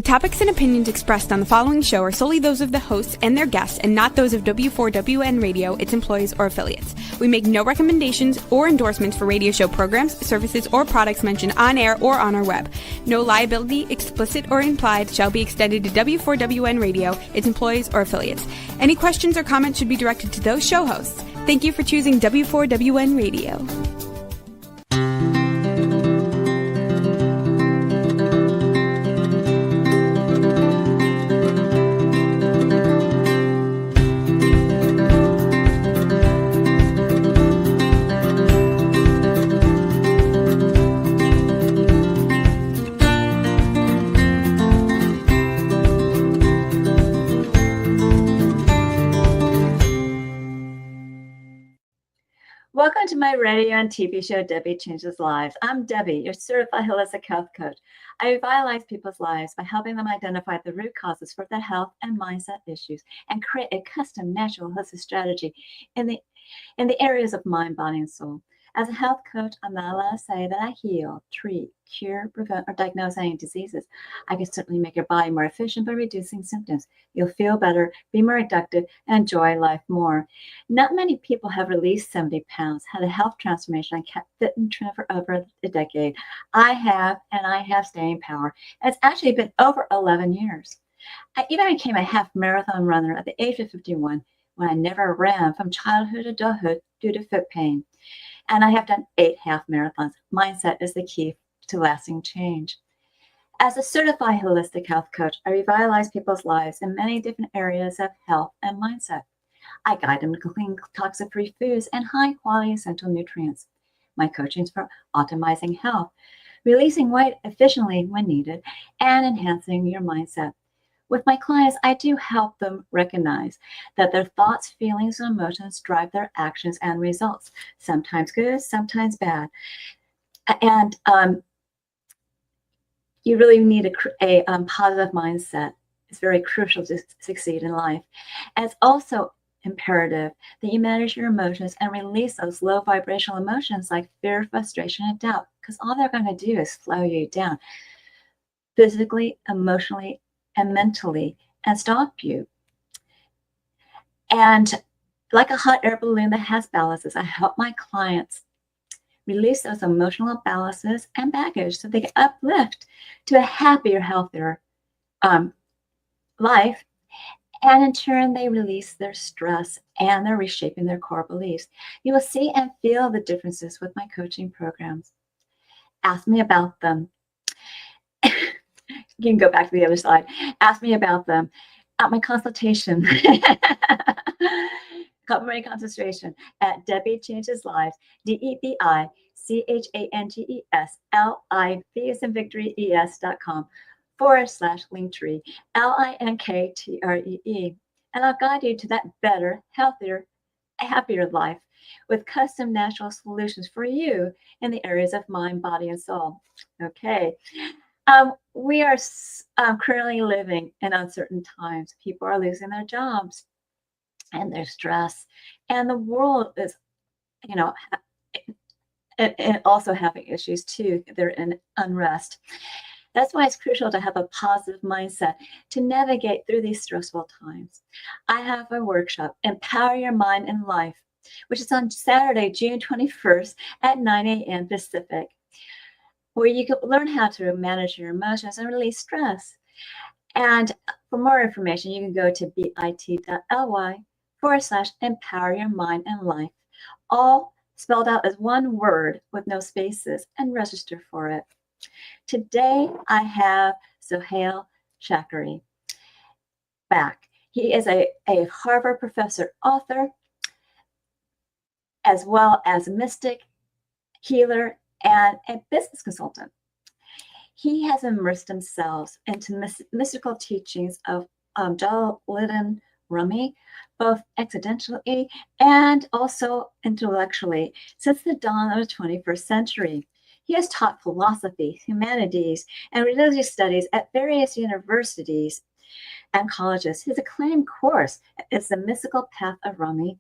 topics and opinions expressed on the following show are solely those of the hosts and their guests and not those of W4WN Radio, its employees, or affiliates. We make no recommendations or endorsements for radio show programs, services, or products mentioned on air or on our web. No liability, explicit or implied, shall be extended to W4WN Radio, its employees, or affiliates. Any questions or comments should be directed to those show hosts. Thank you for choosing W4WN Radio. Welcome to my radio and TV show, Debi Changes Lives. I'm Debbie, your certified holistic health coach. I revitalize people's lives by helping them identify the root causes for their health and mindset issues and create a custom natural holistic strategy in the areas of mind, body, and soul. As a health coach, I'm not allowed to say that I heal, treat, cure, prevent, or diagnose any diseases. I can certainly make your body more efficient by reducing symptoms. You'll feel better, be more productive, and enjoy life more. Not many people have released 70 pounds, had a health transformation, and kept fit and trim for over a decade. I have, and I have staying power. It's actually been over 11 years. I even became a half marathon runner at the age of 51 when I never ran from childhood to adulthood due to foot pain. And I have done 8 half marathons. Mindset is the key to lasting change. As a certified holistic health coach, I revitalize people's lives in many different areas of health and mindset. I guide them to clean, toxic-free foods and high-quality essential nutrients. My coaching is for optimizing health, releasing weight efficiently when needed, and enhancing your mindset. With my clients, I do help them recognize that their thoughts, feelings, and emotions drive their actions and results, sometimes good, sometimes bad. And you really need a positive mindset. It's very crucial to succeed in life. And it's also imperative that you manage your emotions and release those low vibrational emotions like fear, frustration, and doubt, because all they're going to do is slow you down physically, emotionally, and mentally, and stop you. And like a hot air balloon that has ballasts, I help my clients release those emotional ballasts and baggage so they can uplift to a happier, healthier life. And in turn, they release their stress and they're reshaping their core beliefs. You will see and feel the differences with my coaching programs. Ask me about them. You can go back to the other slide. Ask me about them at my consultation. Complimentary consultation at Debi Changes Lives, DebiChangesLives, as in Victory, ES.com/Linktree, LINKTREE. And I'll guide you to that better, healthier, happier life with custom natural solutions for you in the areas of mind, body, and soul. Okay. We are currently living in uncertain times. People are losing their jobs and their stress. And the world is, and also having issues too. They're in unrest. That's why it's crucial to have a positive mindset to navigate through these stressful times. I have a workshop, Empower Your Mind and Life, which is on Saturday, June 21st at 9 a.m. Pacific, where you can learn how to manage your emotions and release stress. And for more information, you can go to bit.ly/empower your mind and life, all spelled out as one word with no spaces, and register for it. Today, I have Sohail Shakeri back. He is a Harvard professor, author, as well as mystic, healer, and a business consultant. He has immersed himself into mystical teachings of Jalaluddin Rumi, both accidentally and also intellectually, since the dawn of the 21st century. He has taught philosophy, humanities, and religious studies at various universities and colleges. His acclaimed course is The Mystical Path of Rumi.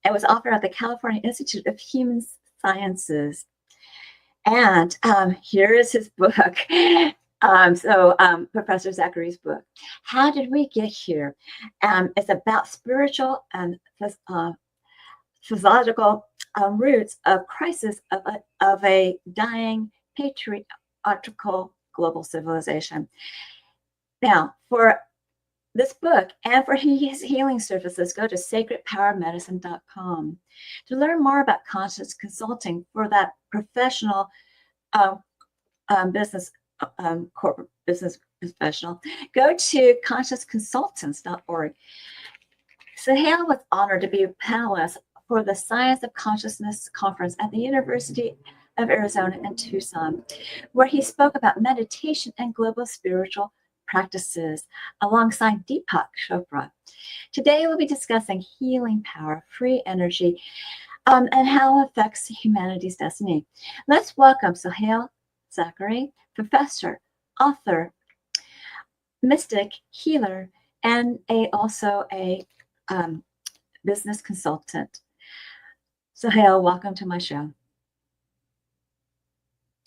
It was offered at the California Institute of Human Sciences. And here is his book. Professor Zachary's book, How Did We Get Here? It's about spiritual and physiological roots of crisis of a dying patriarchal global civilization. Now, for this book and for his healing services, go to sacredpowermedicine.com to learn more about conscious consulting for that professional business, corporate business professional. Go to consciousconsultants.org. Sohail was honored to be a panelist for the Science of Consciousness Conference at the University of Arizona in Tucson, where he spoke about meditation and global spiritual practices alongside Deepak Chopra. Today, we'll be discussing healing power, free energy, and how it affects humanity's destiny. Let's welcome Sohail Shakeri, professor, author, mystic, healer, and also a business consultant. Sohail, welcome to my show.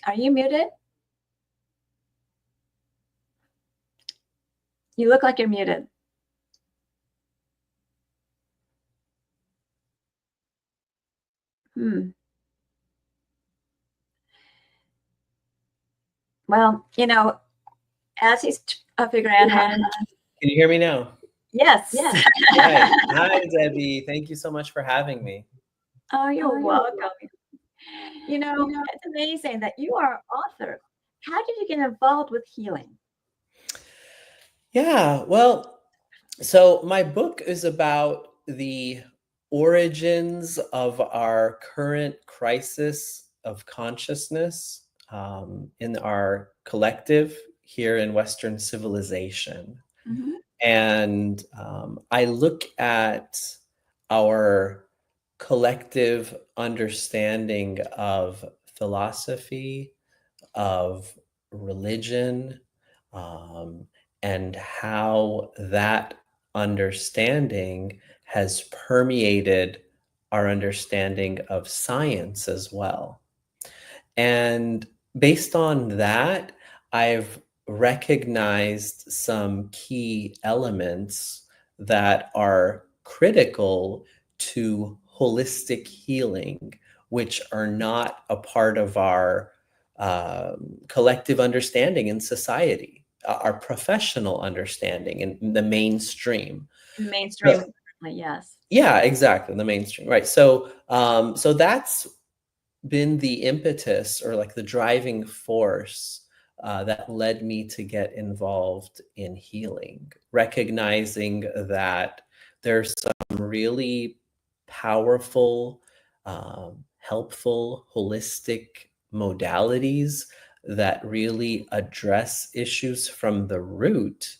Are you muted? You look like you're muted. Well, as he's figuring out how to... Can you hear me now? Yes. Right. Hi, Debbie. Thank you so much for having me. Oh, you're welcome. It's amazing that you are an author. How did you get involved with healing? Yeah, well, so my book is about the origins of our current crisis of consciousness in our collective here in Western civilization. Mm-hmm. And I look at our collective understanding of philosophy, of religion, and how that understanding has permeated our understanding of science as well. And based on that, I've recognized some key elements that are critical to holistic healing, which are not a part of our collective understanding in society, our professional understanding in the mainstream. Mainstream, yes. Yeah, exactly, the mainstream, right? So, so that's been the impetus or like the driving force that led me to get involved in healing, recognizing that there's some really powerful, helpful, holistic modalities that really address issues from the root,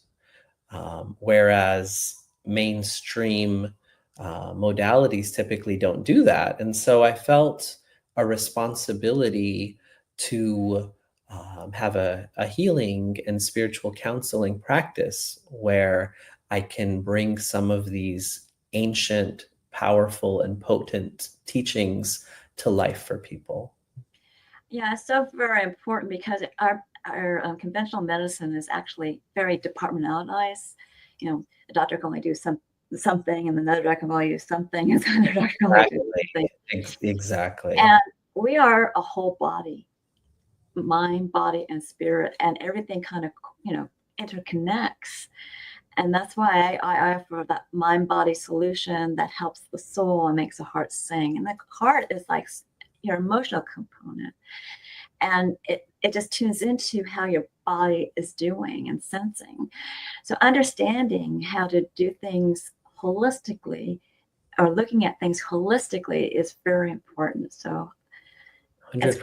whereas mainstream modalities typically don't do that. And so I felt a responsibility to have a healing and spiritual counseling practice where I can bring some of these ancient, powerful, and potent teachings to life for people. Yeah, it's so very important because our conventional medicine is actually very departmentalized. A doctor can only do something, and another doctor can only do something, and another doctor can only do something. Exactly. And we are a whole body, mind, body, and spirit, and everything kind of, interconnects. And that's why I offer that mind-body solution that helps the soul and makes the heart sing. And the heart is like your emotional component. And it just tunes into how your body is doing and sensing. So understanding how to do things holistically or looking at things holistically is very important. So it's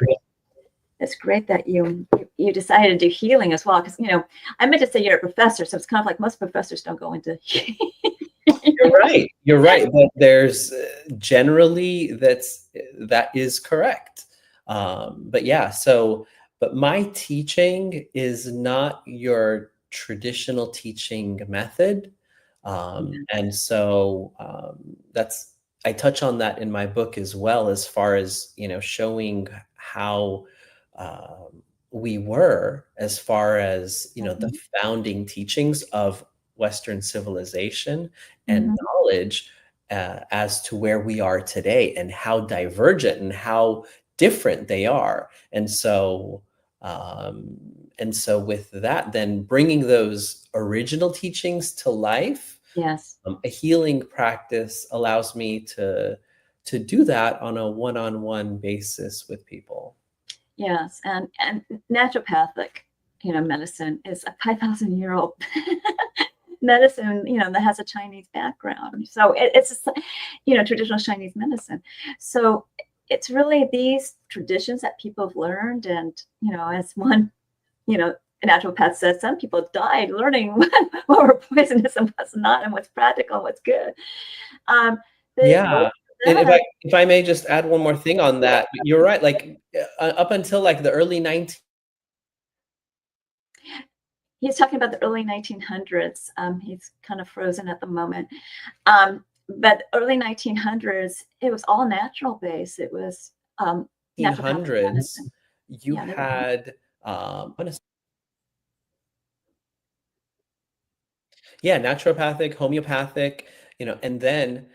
great that you decided to do healing as well. Because, I meant to say you're a professor. So it's kind of like most professors don't go into You're right. But there's generally that is correct. But yeah, but my teaching is not your traditional teaching method. And so I touch on that in my book as well, as far as, showing how we were, as far as, the founding teachings of Western civilization and knowledge, as to where we are today and how divergent and how different they are. And so with that, then bringing those original teachings to life, Yes. a healing practice allows me to do that on a one-on-one basis with people. Yes, and naturopathic, medicine is a 5,000-year-old medicine, that has a Chinese background. So it's traditional Chinese medicine. So it's really these traditions that people have learned, and as one, naturopath says, some people died learning what were poisonous and what's not, and what's practical and what's good. Yeah. And if I may just add one more thing on that, you're right. Like up until like the early 19. He's talking about the early 1900s. He's kind of frozen at the moment. But early 1900s, it was all natural based. It was 1800s, you Yeah, had naturopathic, homeopathic, and then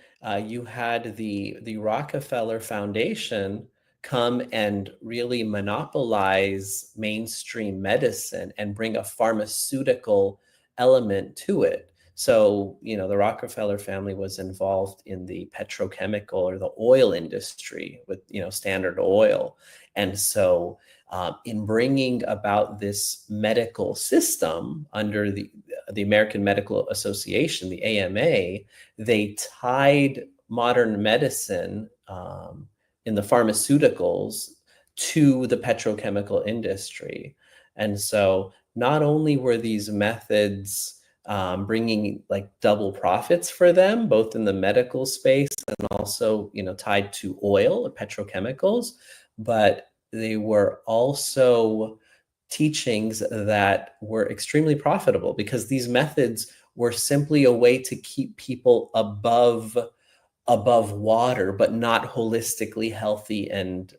you had the Rockefeller Foundation come and really monopolize mainstream medicine and bring a pharmaceutical element to it. So, the Rockefeller family was involved in the petrochemical or the oil industry with, Standard Oil. And so, in bringing about this medical system under the American Medical Association, the AMA, they tied modern medicine in the pharmaceuticals to the petrochemical industry. And so not only were these methods bringing like double profits for them, both in the medical space and also, tied to oil or petrochemicals, but they were also teachings that were extremely profitable because these methods were simply a way to keep people above water, but not holistically healthy and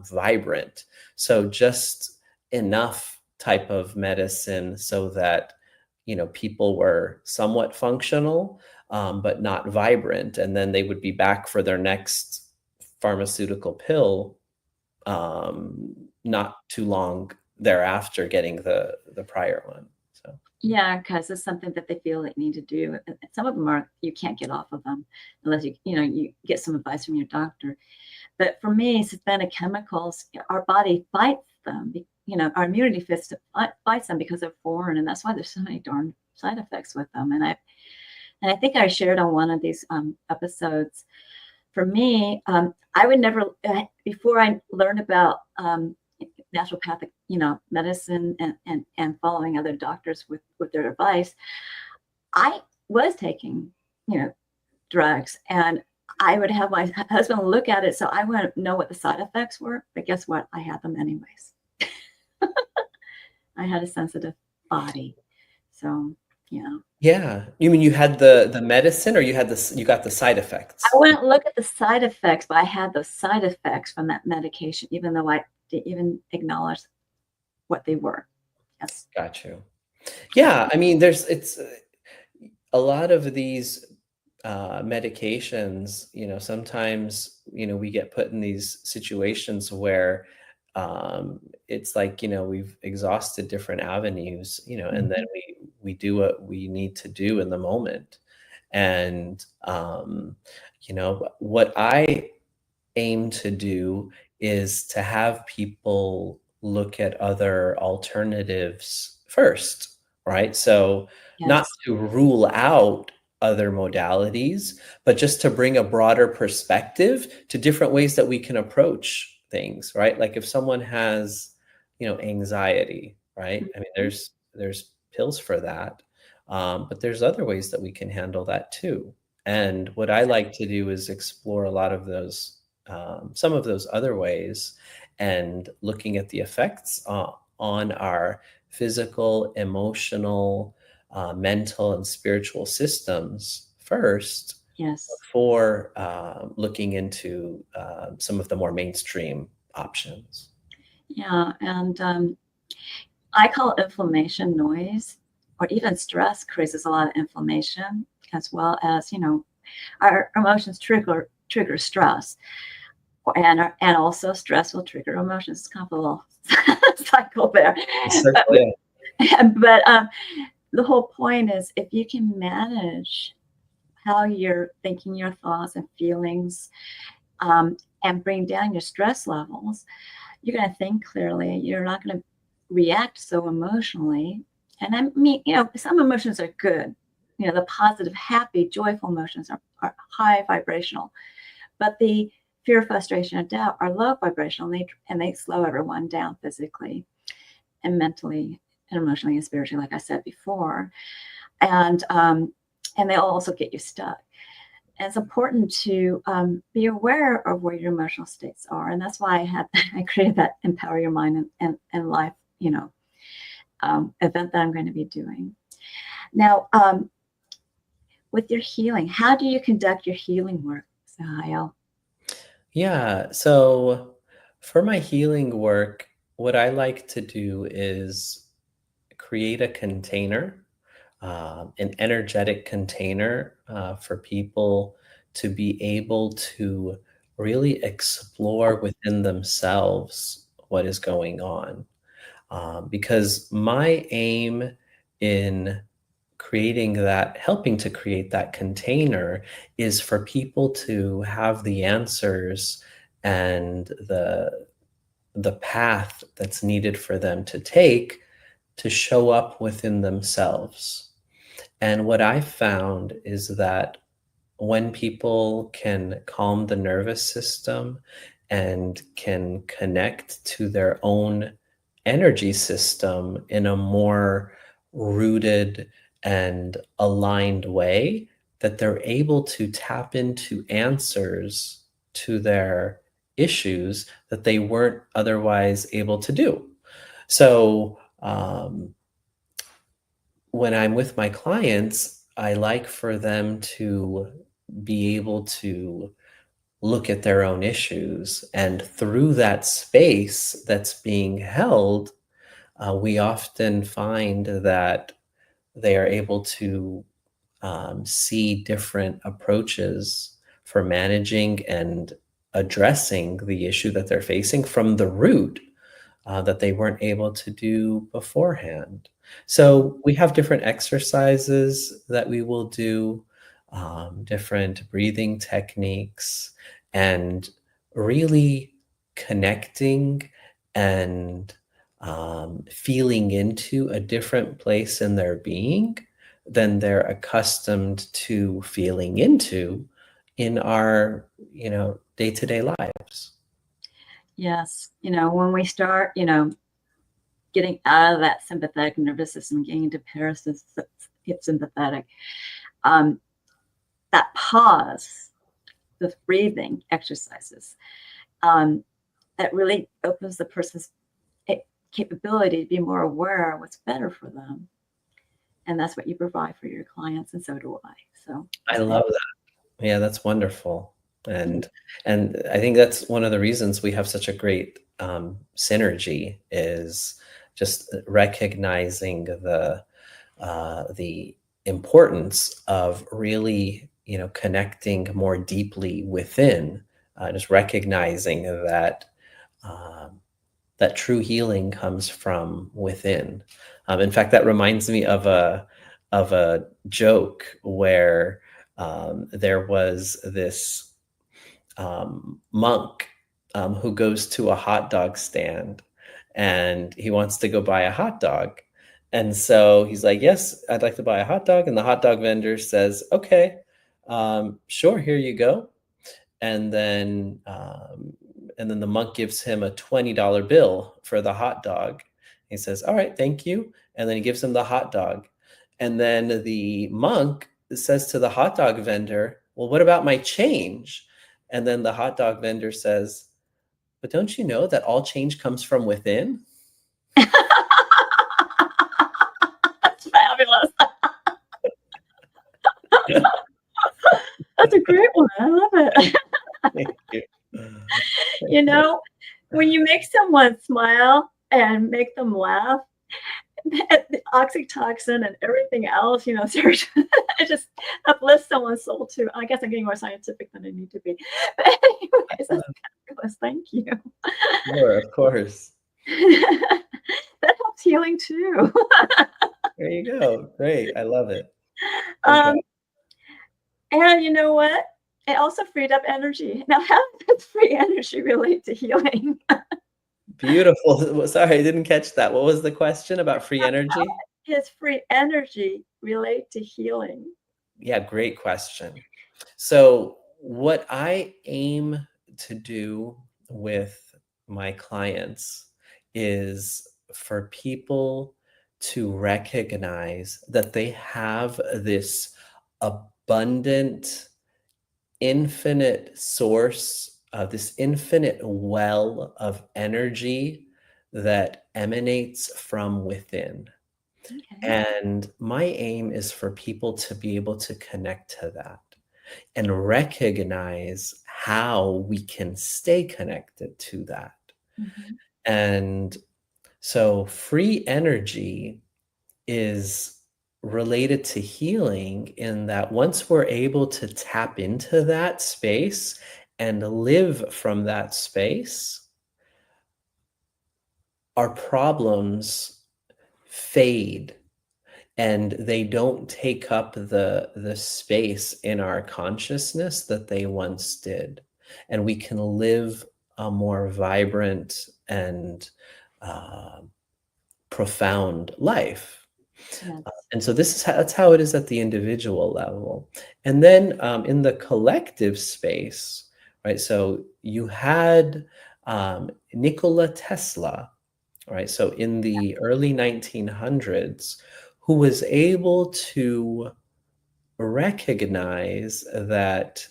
vibrant. So just enough type of medicine so that people were somewhat functional, but not vibrant, and then they would be back for their next pharmaceutical pill not too long thereafter, getting the prior one. So yeah, because it's something that they feel they need to do. Some of them you can't get off of them unless you get some advice from your doctor. But for me, synthetic chemicals, our body fights them. Our immunity fights them because they're foreign, and that's why there's so many darn side effects with them. And I think I shared on one of these episodes. For me, I would never, before I learned about naturopathic, medicine and following other doctors with their advice, I was taking, drugs, and I would have my husband look at it. So I want to know what the side effects were, but guess what? I had them anyways. I had a sensitive body. So, yeah. Yeah. You mean you had the medicine, or you got the side effects? I wouldn't look at the side effects, but I had those side effects from that medication, even though I didn't even acknowledge what they were. Yes. Got you. Yeah. I mean, it's a lot of these medications, sometimes, we get put in these situations where it's like, we've exhausted different avenues, and then we do what we need to do in the moment. And, what I aim to do is to have people look at other alternatives first, right? So not Yes. to rule out other modalities, but just to bring a broader perspective to different ways that we can approach things, right? Like if someone has, anxiety, right? I mean, there's pills for that, but there's other ways that we can handle that too. And what I like to do is explore a lot of those, some of those other ways, and looking at the effects on our physical, emotional, mental, and spiritual systems first, Yes. before looking into some of the more mainstream options. Yeah. And I call inflammation noise, or even stress causes a lot of inflammation, as well as, our emotions trigger stress, and also stress will trigger emotions. It's kind of a little cycle there. Yeah. But the whole point is, if you can manage how you're thinking, your thoughts and feelings, and bring down your stress levels, you're going to think clearly. You're not going to react so emotionally. And I mean, some emotions are good. The positive, happy, joyful emotions are high vibrational, but the fear, frustration, and doubt are low vibrational, and they slow everyone down physically and mentally and emotionally and spiritually, like I said before. And they'll also get you stuck. And it's important to be aware of where your emotional states are. And that's why I created that Empower Your Mind and Life, event that I'm going to be doing. Now, with your healing, how do you conduct your healing work, Sohail? Yeah. So for my healing work, what I like to do is create a container, an energetic container for people to be able to really explore within themselves what is going on. Because my aim in helping to create that container is for people to have the answers and the path that's needed for them to take to show up within themselves. And what I found is that when people can calm the nervous system and can connect to their own energy system in a more rooted and aligned way, that they're able to tap into answers to their issues that they weren't otherwise able to do. So, when I'm with my clients, I like for them to be able to look at their own issues. And through that space that's being held, we often find that they are able to see different approaches for managing and addressing the issue that they're facing from the root that they weren't able to do beforehand. So we have different exercises that we will do, different breathing techniques, and really connecting and feeling into a different place in their being than they're accustomed to feeling into in our, day-to-day lives. Yes. When we start, getting out of that sympathetic nervous system, getting into parasympathetic, that pause with breathing exercises, that really opens the person's capability to be more aware of what's better for them. And that's what you provide for your clients, and so do I. So I love that. Yeah, that's wonderful. And I think that's one of the reasons we have such a great synergy, is just recognizing the importance of really, connecting more deeply within, just recognizing that that true healing comes from within. In fact, that reminds me of a joke where there was this monk who goes to a hot dog stand, and he wants to go buy a hot dog. And so he's like, "Yes, I'd like to buy a hot dog." And the hot dog vendor says, "Okay, sure, here you go." And then the monk gives him a $20 bill for the hot dog. He says, "All right, thank you." And then he gives him the hot dog. And then the monk says to the hot dog vendor, "Well, what about my change?" And then the hot dog vendor says, "But don't you know that all change comes from within?" That's fabulous. That's a great one. I love it. Thank you. When you make someone smile, and make them laugh. The oxytocin and everything else, it just uplifts someone's soul too. I guess I'm getting more scientific than I need to be. But anyways, that's fabulous. Thank you. Sure, of course. That helps healing too. There you go. Great. I love it. Um, and you know what? It also freed up energy. Now, how does free energy relate to healing? Beautiful. Sorry, I didn't catch that. What was the question about free energy? How does free energy relate to healing? Yeah, great question. So, what I aim to do with my clients is for people to recognize that they have this abundant, infinite source, this infinite well of energy that emanates from within. Okay. And my aim is for people to be able to connect to that and recognize how we can stay connected to that. Mhm. And so free energy is related to healing in that once we're able to tap into that space and live from that space, our problems fade and they don't take up the space in our consciousness that they once did, and we can live a more vibrant and uh, profound life. Yes. And so that's how it is at the individual level. And then in the collective space, right? So you had Nikola Tesla, right? So in the early 1900s, who was able to recognize that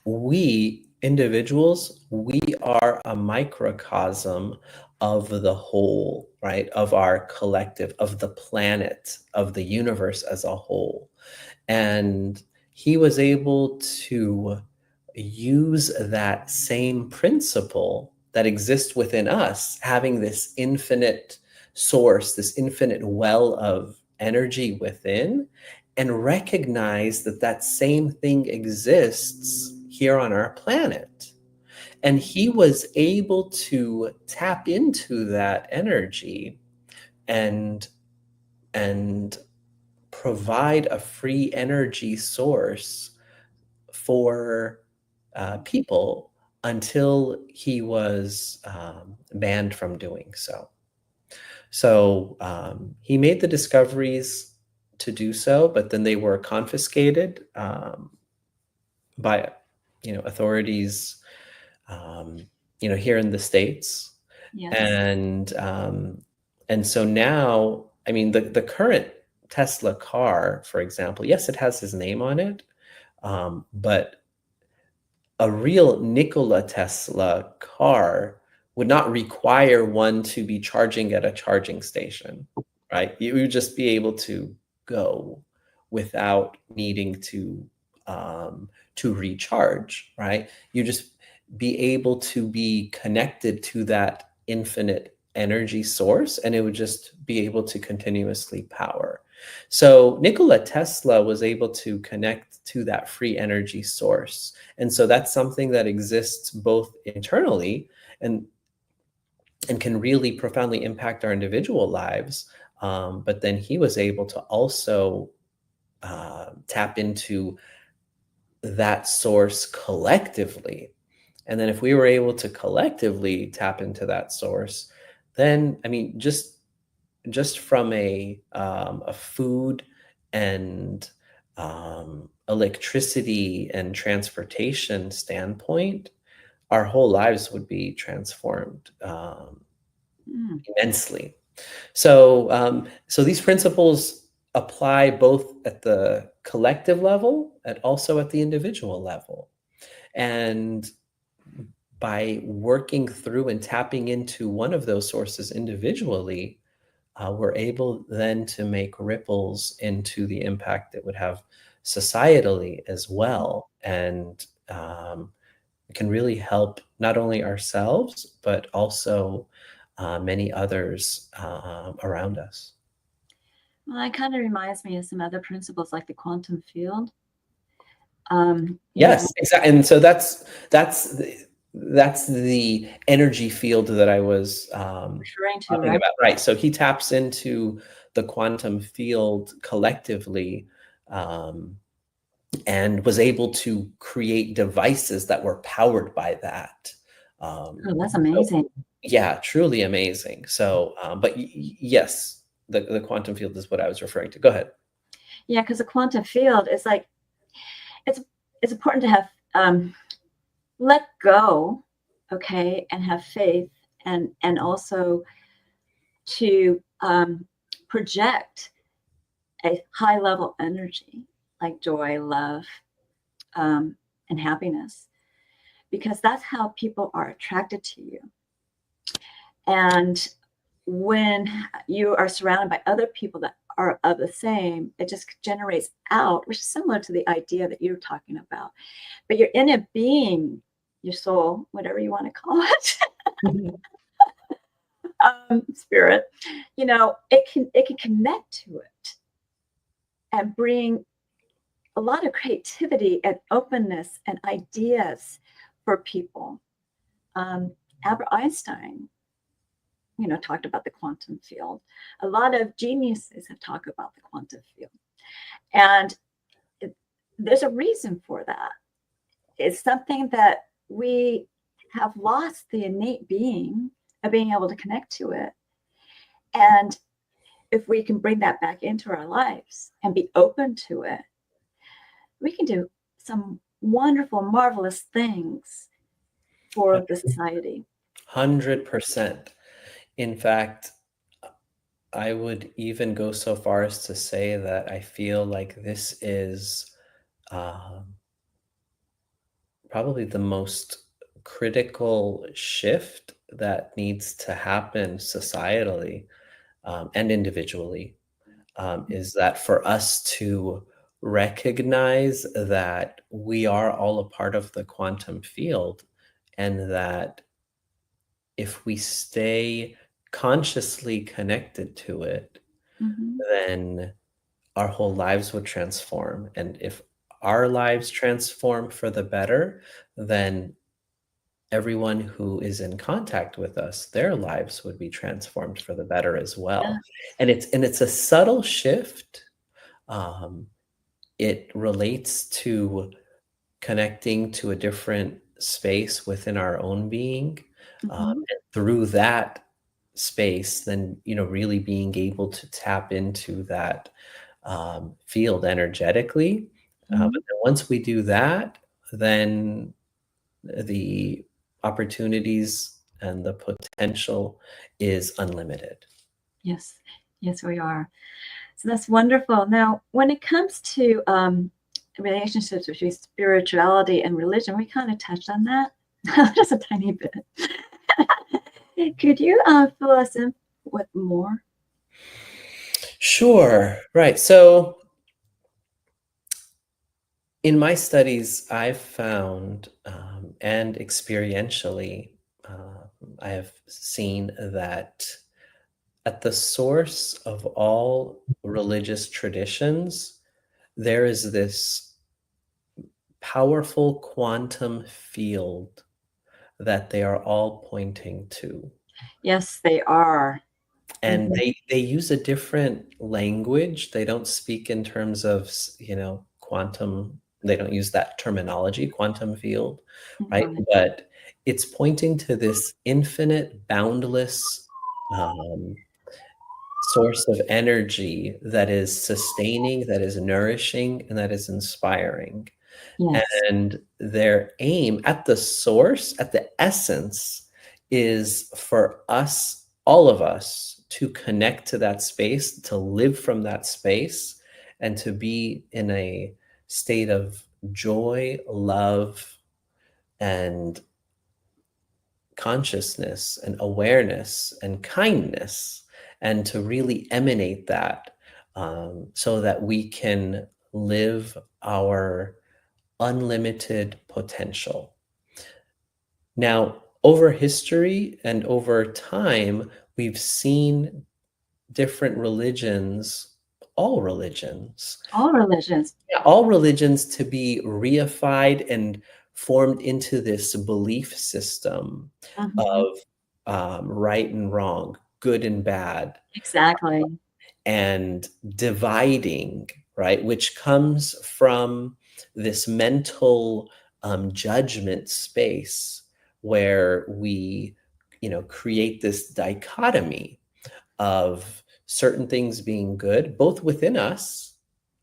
we individuals, we are a microcosm of the whole, right? Of our collective, of the planet, of the universe as a whole. And he was able to use that same principle that exists within us, having this infinite source, this infinite well of energy within, and recognize that that same thing exists here on our planet. And he was able to tap into that energy and and provide a free energy source for people until he was banned from doing so. So he made the discoveries to do so, but then they were confiscated by authorities here in the States. Yes. And so now, I mean, the current Tesla car, for example, yes, it has his name on it, but a real Nikola Tesla car would not require one to be charging at a charging station, right? You would just be able to go without needing to recharge, right? You just be able to be connected to that infinite energy source, and it would just be able to continuously power. So Nikola Tesla was able to connect to that free energy source. And so that's something that exists both internally and can really profoundly impact our individual lives. But then he was able to also tap into that source collectively. And then if we were able to collectively tap into that source, then I mean, just from a food and electricity and transportation standpoint, our whole lives would be transformed Mm. immensely. So these principles apply both at the collective level and also at the individual level. And by working through and tapping into one of those sources individually, we're able then to make ripples into the impact it would have societally as well. And it can really help not only ourselves, but also many others around us. Well, it kind of reminds me of some other principles like the quantum field. Yes, exactly. And so that's the energy field that I was referring to, talking right? about. Right. So he taps into the quantum field collectively, and was able to create devices that were powered by that. Oh, that's amazing. So, yeah, truly amazing. So, but yes, the quantum field is what I was referring to. Go ahead. Yeah, because the quantum field is like, it's important to have let go, okay, and have faith, and also to project a high level energy like joy, love, and happiness, because that's how people are attracted to you. And when you are surrounded by other people that are of the same, it just generates out, which is similar to the idea that you're talking about. But your inner being, your soul, whatever you want to call it, spirit, it can connect to it and bring a lot of creativity and openness and ideas for people. Albert Einstein, talked about the quantum field. A lot of geniuses have talked about the quantum field. And there's a reason for that. It's something that we have lost the innate being of being able to connect to it. And if we can bring that back into our lives and be open to it, we can do some wonderful, marvelous things for the society. 100%. In fact, I would even go so far as to say that I feel like this is probably the most critical shift that needs to happen societally, and individually, is that for us to recognize that we are all a part of the quantum field, and that if we stay consciously connected to it, then our whole lives would transform. And if our lives transform for the better, then everyone who is in contact with us, their lives would be transformed for the better as well. And it's a subtle shift. It relates to connecting to a different space within our own being. And through that space, then, really being able to tap into that field energetically. But then once we do that, then the opportunities and the potential is unlimited. Yes, we are. So that's wonderful. Now, when it comes to relationships between spirituality and religion, we kind of touched on that just a tiny bit. Could you fill us in with more? Sure. Right. So in my studies, I've found, and experientially, I have seen that at the source of all religious traditions, there is this powerful quantum field that they are all pointing to. Yes, they are. And they use a different language. They don't speak in terms of, quantum. They don't use that terminology, quantum field, right? But it's pointing to this infinite, boundless source of energy that is sustaining, that is nourishing, and that is inspiring. Yes. And their aim at the source, at the essence, is for us, all of us, to connect to that space, to live from that space, and to be in a state of joy, love, and consciousness, and awareness, and kindness, and to really emanate that, so that we can live our unlimited potential. Now, over history and over time, we've seen different religions, all religions, All religions. yeah, all religions to be reified and formed into this belief system Mhm. of right and wrong, good and bad, Exactly. and dividing, right? Which comes from this mental judgment space where we, create this dichotomy of certain things being good, both within us,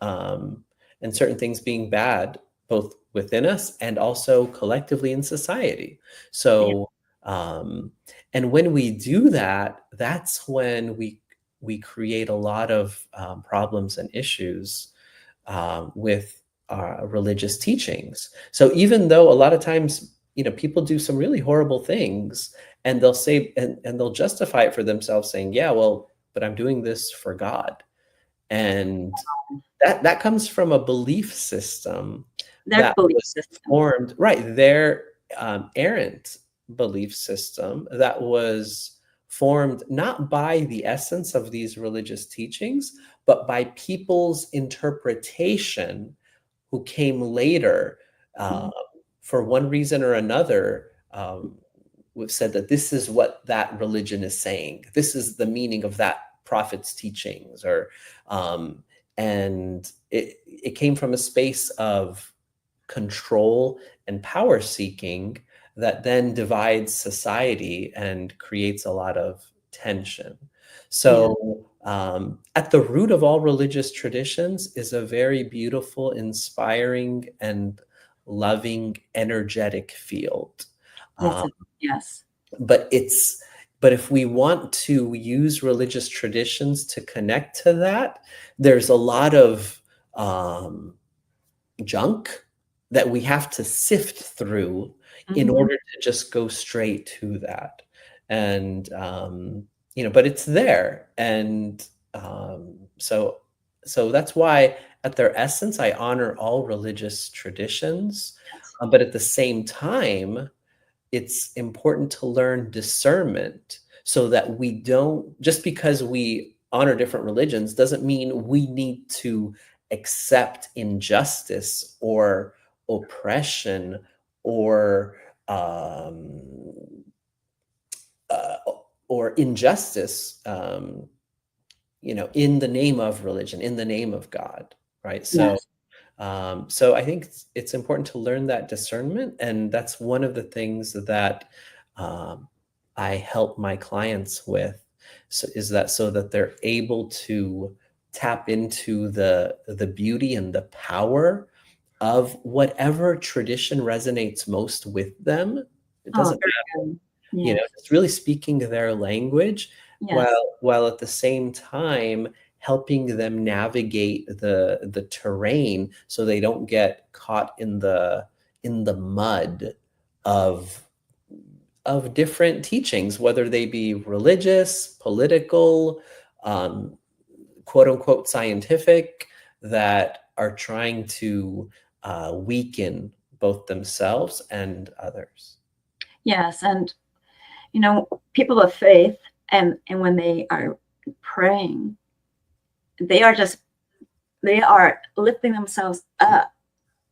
um, and certain things being bad, both within us and also collectively in society. Yeah. So, and when we do that, that's when we create a lot of problems and issues with religious teachings. So even though a lot of times, people do some really horrible things, and they'll say, and they'll justify it for themselves, saying, "Yeah, well, but I'm doing this for God," and that comes from a belief system Their that belief was system. formed, right, their errant belief system that was formed not by the essence of these religious teachings, but by people's interpretation who came later, uh, Mhm. for one reason or another, we've said that this is what that religion is saying. This is the meaning of that prophet's teachings, or and it came from a space of control and power seeking that then divides society and creates a lot of tension. Yeah. So, at the root of all religious traditions is a very beautiful, inspiring, and loving, energetic field. Yes. Um, Yes. but it's but if we want to use religious traditions to connect to that, there's a lot of um, junk that we have to sift through in Mhm. order to just go straight to that. And but it's there, and so that's why, at their essence, I honor all religious traditions, Yes. but at the same time, it's important to learn discernment so that we don't, just because we honor different religions doesn't mean we need to accept injustice or oppression or um, uh, or injustice, in the name of religion, in the name of God, right? So Yes. so I think it's important to learn that discernment, and that's one of the things that um, I help my clients with. So is that so that they're able to tap into the beauty and the power of whatever tradition resonates most with them. It Oh, doesn't very good. Yes. just really speaking their language, Yes. while at the same time helping them navigate the terrain so they don't get caught in the mud of different teachings, whether they be religious, political, um, quote unquote scientific, that are trying to weaken both themselves and others. Yes. And people of faith, and when they are praying, they are just they are lifting themselves up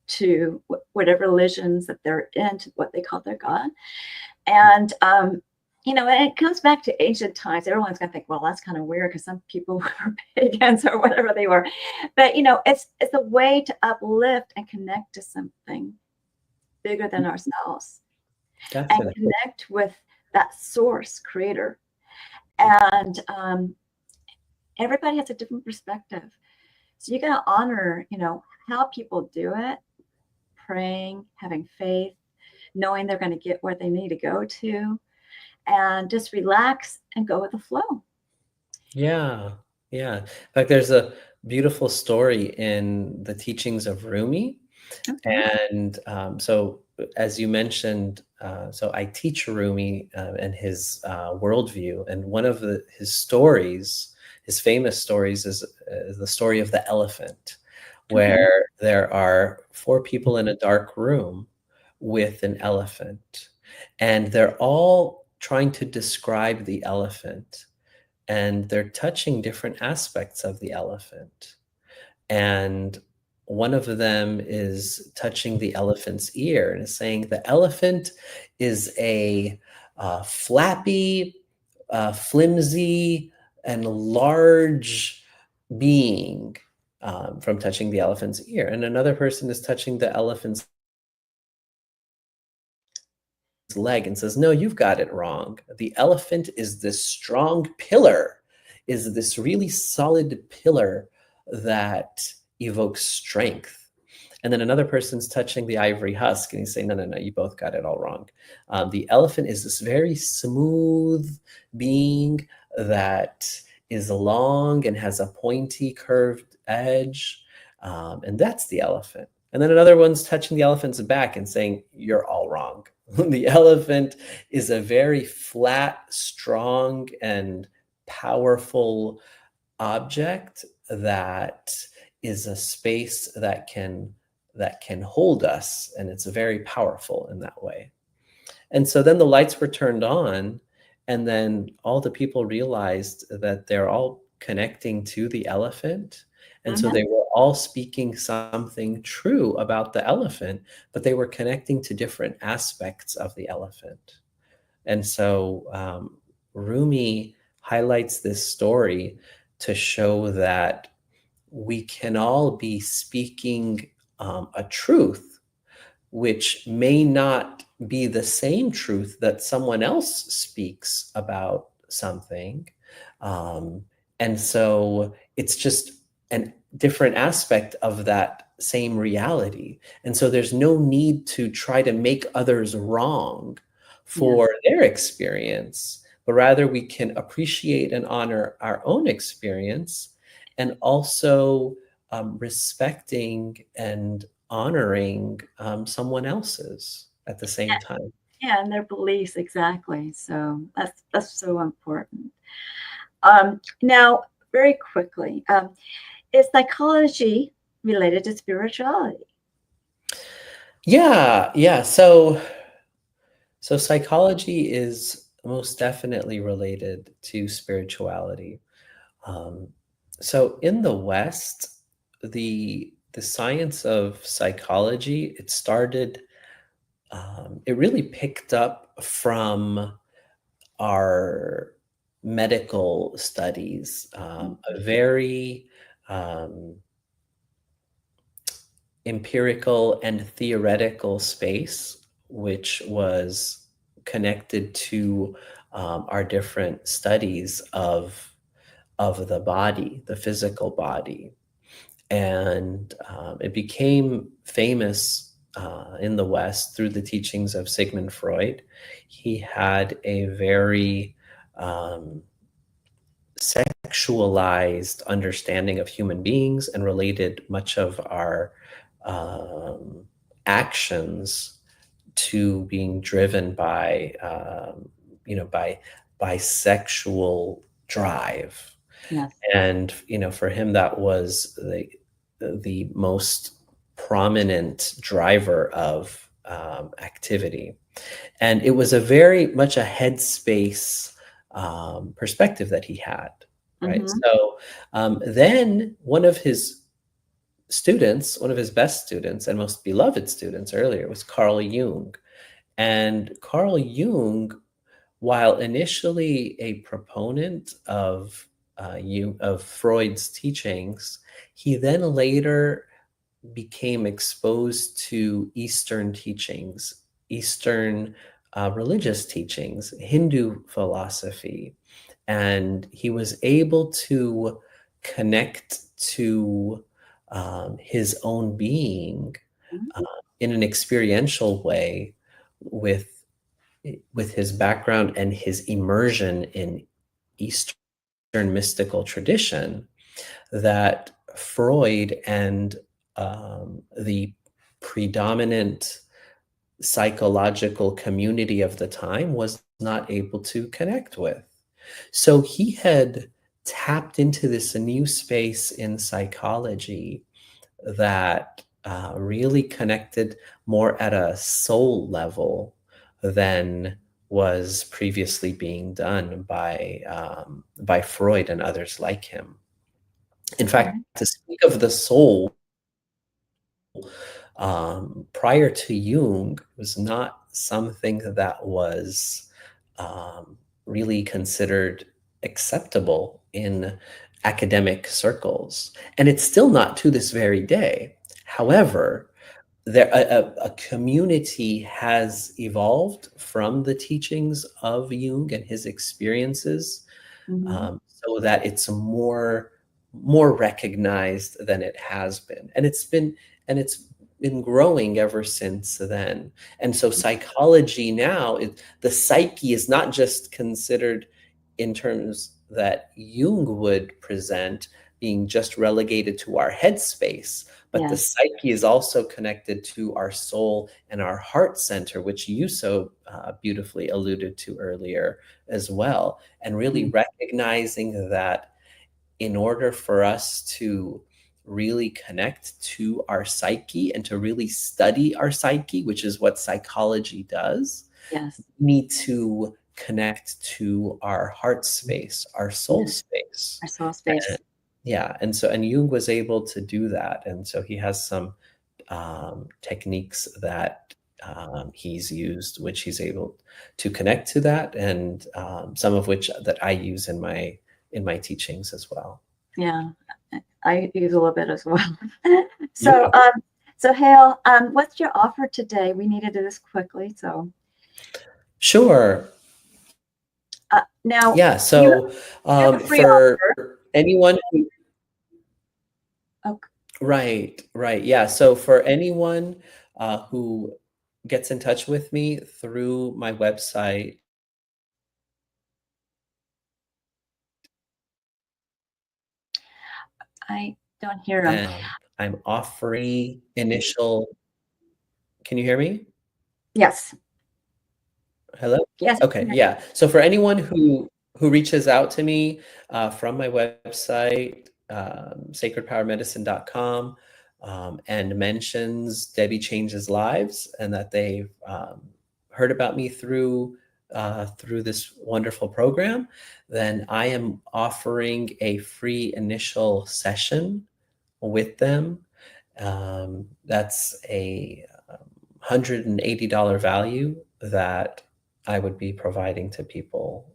to whatever religions that they're in, to what they call their God. And and it comes back to ancient times. Everyone's gonna think, well, that's kind of weird because some people were pagans or whatever they were. But it's a way to uplift and connect to something bigger than ourselves, and Definitely. connect with that source creator. And everybody has a different perspective. So you gotta honor, how people do it, praying, having faith, knowing they're going to get where they need to go to, and just relax and go with the flow. Yeah, yeah. In fact, there's a beautiful story in the teachings of Rumi. Okay. And so, as you mentioned, so I teach Rumi and his worldview. And one of his stories, his famous stories, is the story of the elephant, Okay. where there are four people in a dark room with an elephant. and they're all trying to describe the elephant, and they're touching different aspects of the elephant. And one of them is touching the elephant's ear and is saying the elephant is a flappy, flimsy, and large being, from touching the elephant's ear. And another person is touching the elephant's leg and says, no, you've got it wrong. The elephant is this strong pillar, is this really solid pillar that evokes strength. And then another person's touching the ivory husk and he's saying, no, no, no, you both got it all wrong. The elephant is this very smooth being that is long and has a pointy curved edge. And that's the elephant. And then another one's touching the elephant's back and saying, you're all wrong. The elephant is a very flat, strong, and powerful object that is a space that can hold us, and it's very powerful in that way. And so then the lights were turned on, and then all the people realized that they're all connecting to the elephant. And so they were all speaking something true about the elephant, but they were connecting to different aspects of the elephant. And so Rumi highlights this story to show that we can all be speaking a truth, which may not be the same truth that someone else speaks about something. And so it's just a different aspect of that same reality. And so there's no need to try to make others wrong for their experience, but rather we can appreciate and honor our own experience, and also respecting and honoring someone else's at the same time. Yeah, and their beliefs, exactly. So that's so important. Now, very quickly, is psychology related to spirituality? Yeah. So psychology is most definitely related to spirituality. So in the West, the science of psychology, it started, it really picked up from our medical studies, a very empirical and theoretical space, which was connected to our different studies of the body, the physical body. And it became famous in the West through the teachings of Sigmund Freud. He had a very sexualized understanding of human beings and related much of our actions to being driven by sexual drive. Yes. And for him, that was the most prominent driver of activity. And it was a very much a headspace perspective that he had, right? So then one of his students, one of his best students and most beloved students earlier, was Carl Jung. And Carl Jung, while initially a proponent of Freud's teachings, he then later became exposed to Eastern teachings, Eastern religious teachings, Hindu philosophy, and he was able to connect to his own being in an experiential way with his background and his immersion in Eastern mystical tradition, that Freud and the predominant psychological community of the time was not able to connect with. So he had tapped into this new space in psychology that really connected more at a soul level than was previously being done by Freud and others like him. In fact, to speak of the soul, prior to Jung, was not something that was really considered acceptable in academic circles. And it's still not to this very day. However, a community has evolved from the teachings of Jung and his experiences, so that it's more recognized than it has been, and it's been growing ever since then. And so psychology now, the psyche is not just considered in terms that Jung would present, being just relegated to our headspace, but the psyche is also connected to our soul and our heart center, which you so beautifully alluded to earlier as well. And really recognizing that in order for us to really connect to our psyche and to really study our psyche, which is what psychology does, we need to connect to our heart space, our soul space. Our soul space. And Jung was able to do that. And so he has some techniques that he's used, which he's able to connect to that, and some of which that I use in my teachings as well. Yeah, I use a little bit as well. So Hale, what's your offer today? We need to do this quickly, so. Sure. Now, so for anyone who, right. So for anyone who gets in touch with me through my website, I don't hear him. I'm offering initial. Can you hear me? Yes. Hello? Yes. Okay. Yeah. So for anyone who reaches out to me from my website, sacredpowermedicine.com, and mentions Debi Changes Lives, and that they've heard about me through this wonderful program, then I am offering a free initial session with them. That's a $180 value that I would be providing to people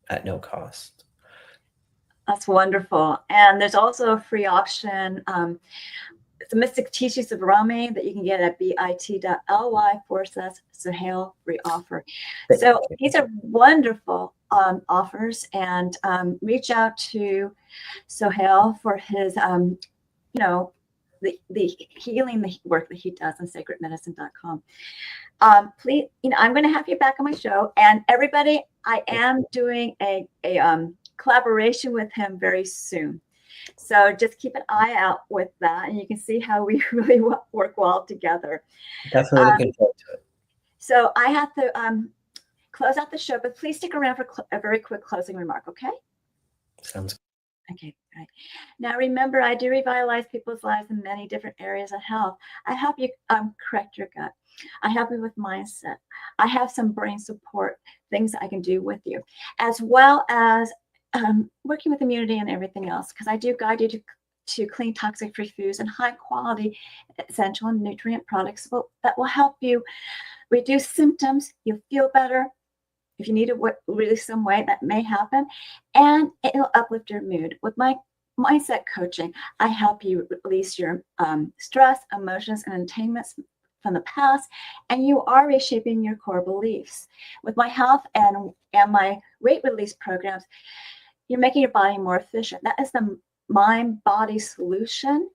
at no cost. That's wonderful. And there's also a free option. It's a Mystic Teachings of Rumi that you can get at bit.ly/Sohail free offer. So these are wonderful offers, and reach out to Sohail for his, the healing, the work that he does on sacredmedicine.com. Please, I'm going to have you back on my show, and everybody, I am doing a collaboration with him very soon. So just keep an eye out with that, and you can see how we really work well together. Definitely looking forward to it. So I have to close out the show, but please stick around for a very quick closing remark, okay? Sounds good. Okay, right. Now remember, I do revitalize people's lives in many different areas of health. I help you correct your gut. I help you with mindset. I have some brain support things I can do with you, as well as working with immunity and everything else, because I do guide you to clean, toxic-free foods and high-quality essential and nutrient products that will help you reduce symptoms. You'll feel better. If you need to release some weight, that may happen, and it'll uplift your mood. With my mindset coaching, I help you release your stress, emotions, and entanglements from the past, and you are reshaping your core beliefs. With my health and my weight release programs, you're making your body more efficient. That is the mind-body solution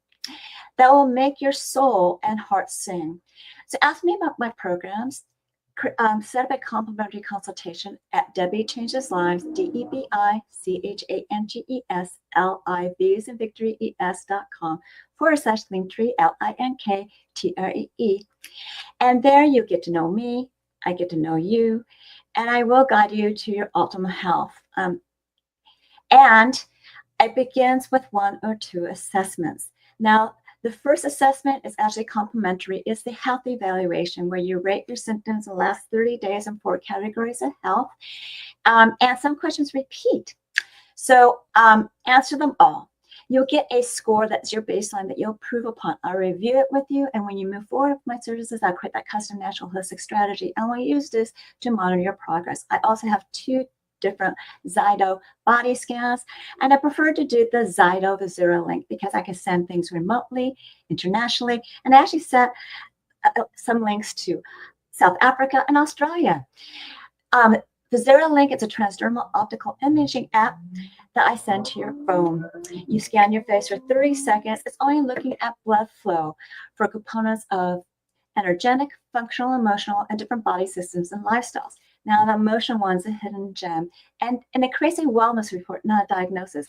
that will make your soul and heart sing. So ask me about my programs. Set up a complimentary consultation at Debi Changes Lives, DebiChangesLives, and Victory ES.com/Linktree, LINKTREE. And there you get to know me, I get to know you, and I will guide you to your optimal health. And it begins with 1 or 2 assessments. Now, The first assessment is actually complimentary. It's the health evaluation where you rate your symptoms in the last 30 days in 4 categories of health. And some questions repeat. So answer them all. You'll get a score that's your baseline that you'll improve upon. I'll review it with you. And when you move forward with my services, I'll create that custom natural holistic strategy. And we'll use this to monitor your progress. I also have 2 different Zyto body scans. And I prefer to do the Zyto Vizira link because I can send things remotely, internationally. And I actually sent some links to South Africa and Australia. Vizira Link is a transdermal optical imaging app that I send to your phone. You scan your face for 30 seconds. It's only looking at blood flow for components of energetic, functional, emotional, and different body systems and lifestyles. Now, the emotional one's a hidden gem, and it creates a wellness report, not a diagnosis,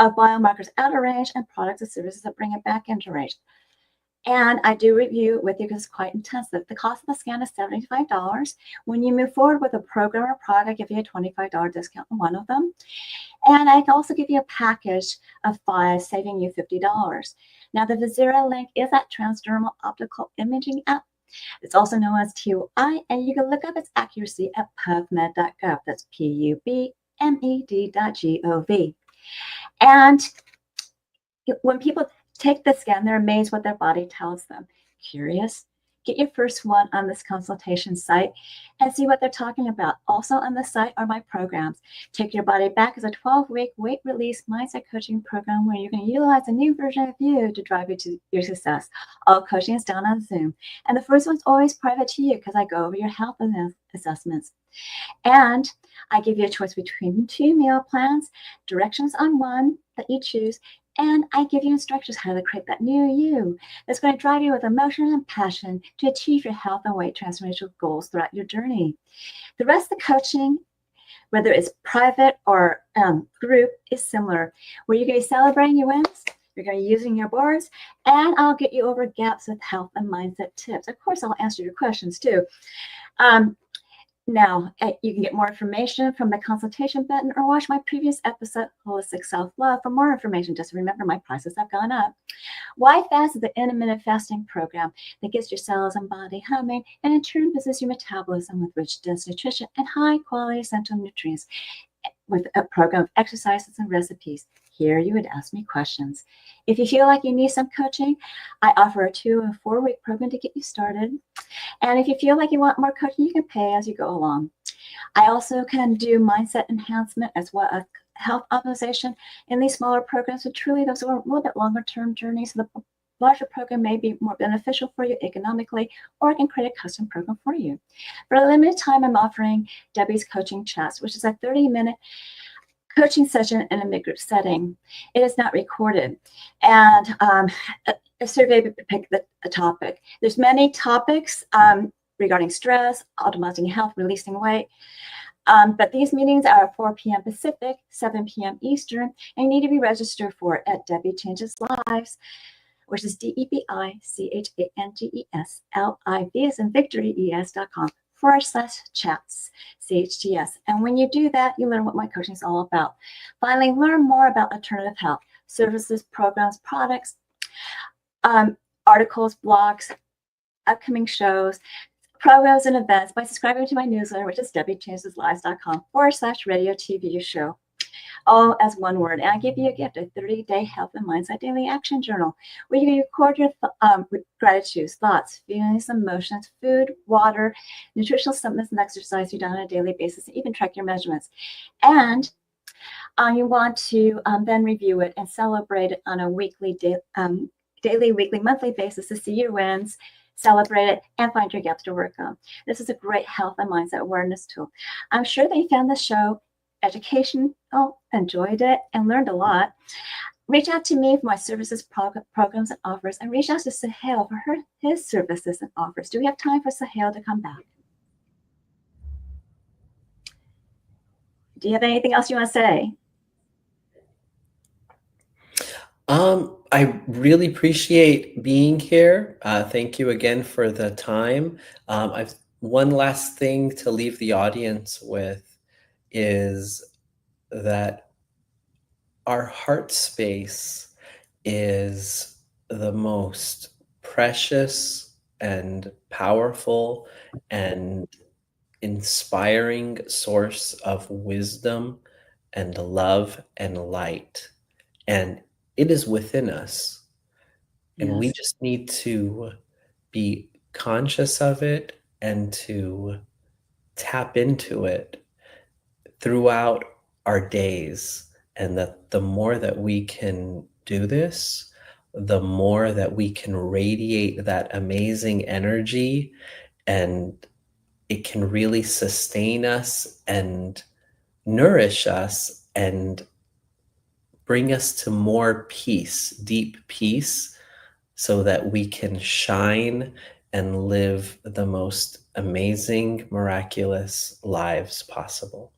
of biomarkers out of range and products and services that bring it back into range. And I do review it with you because it's quite intensive. The cost of the scan is $75. When you move forward with a program or product, I give you a $25 discount on one of them. And I can also give you a package of 5, saving you $50. Now, the Vizira link is that transdermal optical imaging app. It's also known as TOI, and you can look up its accuracy at pubmed.gov. That's PUBMED.gov. And when people take the scan, they're amazed what their body tells them. Curious? Get your first one on this consultation site and see what they're talking about. Also on the site are my programs. Take Your Body Back is a 12-week weight release mindset coaching program where you can utilize a new version of you to drive you to your success. All coaching is done on Zoom. And the first one's always private to you because I go over your health assessments. And I give you a choice between 2 meal plans, directions on one that you choose, and I give you instructions how to create that new you that's going to drive you with emotion and passion to achieve your health and weight transformational goals throughout your journey. The rest of the coaching, whether it's private or group, is similar, where you're going to be celebrating your wins, you're going to be using your boards, and I'll get you over gaps with health and mindset tips. Of course, I'll answer your questions too. Now, you can get more information from the consultation button or watch my previous episode, Holistic Self-Love, for more information. Just remember, my prices have gone up. Why Fast is the intermittent fasting program that gets your cells and body humming and in turn boosts your metabolism with rich, dense nutrition and high-quality essential nutrients with a program of exercises and recipes. Here you would ask me questions. If you feel like you need some coaching, I offer a 2 and 4 week program to get you started. And if you feel like you want more coaching, you can pay as you go along. I also can do mindset enhancement as well as health optimization in these smaller programs. So truly, those are a little bit longer term journeys. So the larger program may be more beneficial for you economically, or I can create a custom program for you. For a limited time, I'm offering Debi's Coaching Chats, which is a 30-minute coaching session in a mid-group setting. It is not recorded. And a survey to pick a topic. There's many topics regarding stress, optimizing health, releasing weight. But these meetings are 4 p.m. Pacific, 7 p.m. Eastern, and you need to be registered for it at Debi Changes Lives, which is DebiChangesLive as in victory, es.com/chats, CHTS. And when you do that, you learn what my coaching is all about. Finally, learn more about alternative health, services, programs, products, articles, blogs, upcoming shows, programs, and events by subscribing to my newsletter, which is DebiChangesLives.com/radio TV show. All as one word. And I give you a gift, a 30-day health and mindset daily action journal, where you can record your gratitudes, thoughts, feelings, emotions, food, water, nutritional supplements, and exercise you do on a daily basis, and even track your measurements. And you want to then review it and celebrate it on a weekly, daily, weekly, monthly basis to see your wins, celebrate it, and find your gaps to work on. This is a great health and mindset awareness tool. I'm sure that you found the show educational, enjoyed it, and learned a lot. Reach out to me for my services, programs, and offers, and reach out to Sohail for his services and offers. Do we have time for Sohail to come back? Do you have anything else you want to say? I really appreciate being here. Thank you again for the time. I've one last thing to leave the audience with is that our heart space is the most precious and powerful and inspiring source of wisdom and love and light. And it is within us. And we Yes. just need to be conscious of it and to tap into it throughout our days. And that the more that we can do this, the more that we can radiate that amazing energy, and it can really sustain us and nourish us and bring us to more peace, deep peace, so that we can shine and live the most amazing, miraculous lives possible.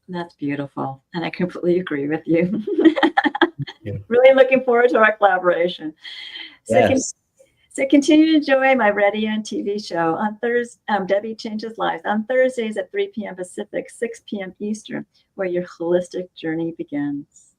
That's beautiful. And I completely agree with you. Yeah. Really looking forward to our collaboration. So, Yes. so continue to enjoy my radio and TV show on Thursday, Debi Changes Lives, on Thursdays at 3 p.m. Pacific, 6 p.m. Eastern, where your holistic journey begins.